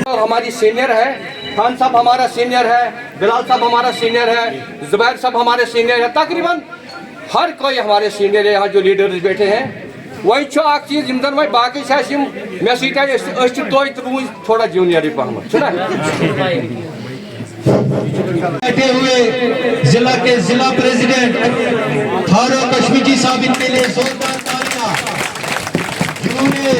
और हमारी सीनियर है, खान साहब हमारा सीनियर है, बिलाल साहब हमारा सीनियर है, जुबैर साहब हमारे सीनियर है, तकरीबन हर कोई हमारे सीनियर है। यहाँ जो लीडर्स बैठे हैं वही चीज जिमदन भाई बाकी मे सीट तो थोड़ा जूनियर पहम बैठे हुए जिला के जिला प्रेसिडेंट फारूक कश्मीरी साहब इनके लिए जोरदार तालियां, जिन्होंने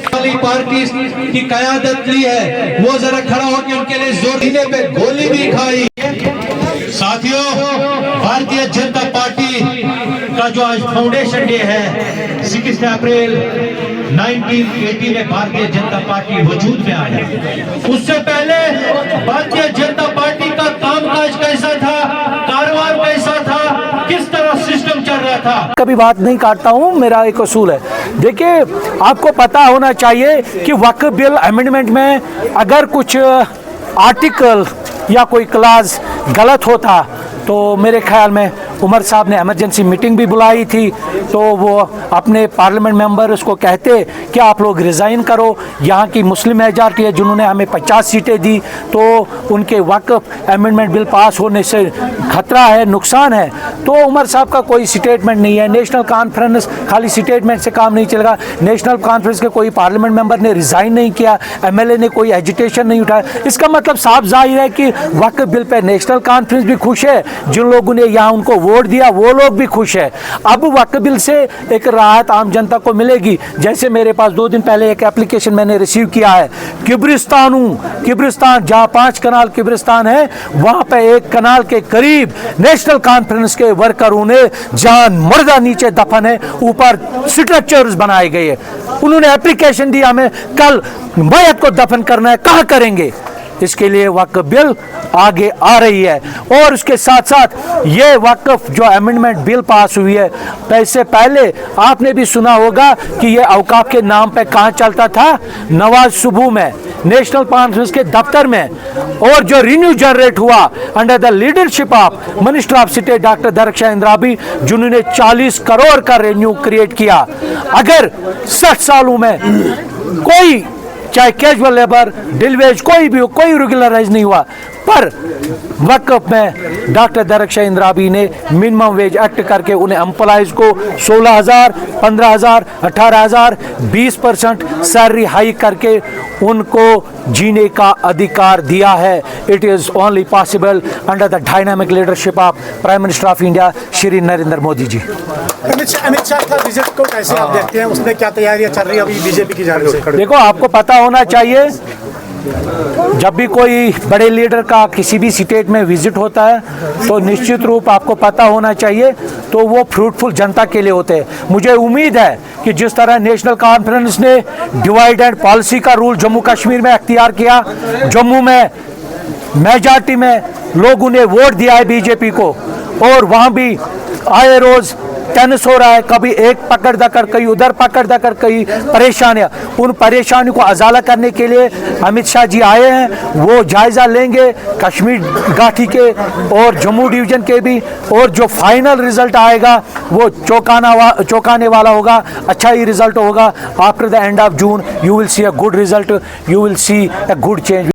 वाली पार्टी की कयादत ली है, वो जरा खड़ा होकर उनके लिए जोर सीने पे गोली भी खाई। साथियों, भारतीय जनता पार्टी का जो आज फाउंडेशन डे है 6 अप्रैल 1980 में भारतीय जनता पार्टी वजूद में आई। उससे पहले भारतीय जनता पार्टी का कामकाज कैसा था, कारोबार कैसा था, किस तरह सिस्टम चल रहा था। कभी बात नहीं काटता हूँ, मेरा एक असूल है। देखिए, आपको पता होना चाहिए कि वक्फ बिल अमेंडमेंट में अगर कुछ आर्टिकल या कोई क्लास गलत होता तो मेरे ख्याल में उमर साहब ने इमरजेंसी मीटिंग भी बुलाई थी, तो वो अपने पार्लियामेंट मेंबर्स को कहते कि आप लोग रिज़ाइन करो। यहाँ की मुस्लिम मेजॉरिटी है जिन्होंने हमें 50 सीटें दी, तो उनके वक्फ अमेंडमेंट बिल पास होने से खतरा है, नुकसान है। तो उमर साहब का कोई स्टेटमेंट नहीं है। नेशनल कॉन्फ्रेंस खाली स्टेटमेंट से काम नहीं चलेगा। नेशनल कॉन्फ्रेंस के कोई पार्लियामेंट मेंबर ने रिज़ाइन नहीं किया, MLA ने कोई एजिटेशन नहीं उठाया। इसका मतलब साफ जाहिर है कि वक्फ बिल पर नेशनल कॉन्फ्रेंस भी खुश है, जिन लोगों ने यहाँ उनको वोट दिया वो लोग भी खुश है। अब वक्फ बिल से एक राहत आम जनता को मिलेगी। जैसे मेरे पास 2 दिन पहले एक एप्लीकेशन मैंने रिसीव किया है, किब्रिस्तान जहाँ 5 कनाल किब्रिस्तान है, वहाँ पे 1 कनाल के करीब नेशनल कॉन्फ्रेंस के वर्करों ने जान मुर्दा नीचे दफन है, ऊपर स्ट्रक्चर्स बनाए गए हैं। उन्होंने एप्लीकेशन दिया, हमें कल मैयत को दफन करना है, कहाँ करेंगे? इसके लिए वक्फ बिल आगे आ रही है। और उसके साथ साथ ये वक्फ जो अमेंडमेंट बिल पास हुई है, पैसे पहले आपने भी सुना होगा कि ये औकाफ के नाम पे कहाँ चलता था, नवाज सुबह में, नेशनल कॉन्फ्रेंस के दफ्तर में। और जो रिन्यू जनरेट हुआ under the leadership of minister of state doctor Darakhshan Andrabi, जिन्होंने 40 करोड़ का रेन्यू क्रिएट किया। अगर 60 सालों में कोई चाहे कैजुअल लेबर, डिलवेज कोई भी हो, कोई रेगुलराइज नहीं हुआ, पर वक्फ में डॉक्टर दरख्शान इंद्राबी ने मिनिमम वेज एक्ट करके उन्हें एम्प्लॉइज को 16,000, 15,000, 18,000, 20% सैलरी हाइक करके उनको जीने का अधिकार दिया है। It is only possible under the dynamic leadership of prime minister of India Shri Narendra Modi ji. Amit Shah का विजिट को कैसे आप देखते हैं, उसमें क्या तैयारियां चल रही है अभी बीजेपी की जानिब से? देखो, आपको पता होना चाहिए जब भी कोई बड़े लीडर का किसी भी स्टेट में विजिट होता है तो निश्चित रूप आपको पता होना चाहिए तो वो फ्रूटफुल जनता के लिए होते हैं। मुझे उम्मीद है कि जिस तरह नेशनल कॉन्फ्रेंस ने डिवाइड एंड पॉलिसी का रूल जम्मू कश्मीर में अख्तियार किया, जम्मू में मेजॉरिटी में लोगों ने वोट दिया है बीजेपी को, और वहाँ भी आए रोज़ टेनिस हो रहा है, कभी एक पकड़ दकर, कहीं उधर पकड़ दकर, कहीं परेशानियां। उन परेशानियों को अजाला करने के लिए अमित शाह जी आए हैं। वो जायज़ा लेंगे कश्मीर घाटी के और जम्मू डिवीज़न के भी, और जो फाइनल रिजल्ट आएगा वो चौंकाने वाला होगा, अच्छा ही रिजल्ट होगा। After the end of June you will see a good result, you will see a good change.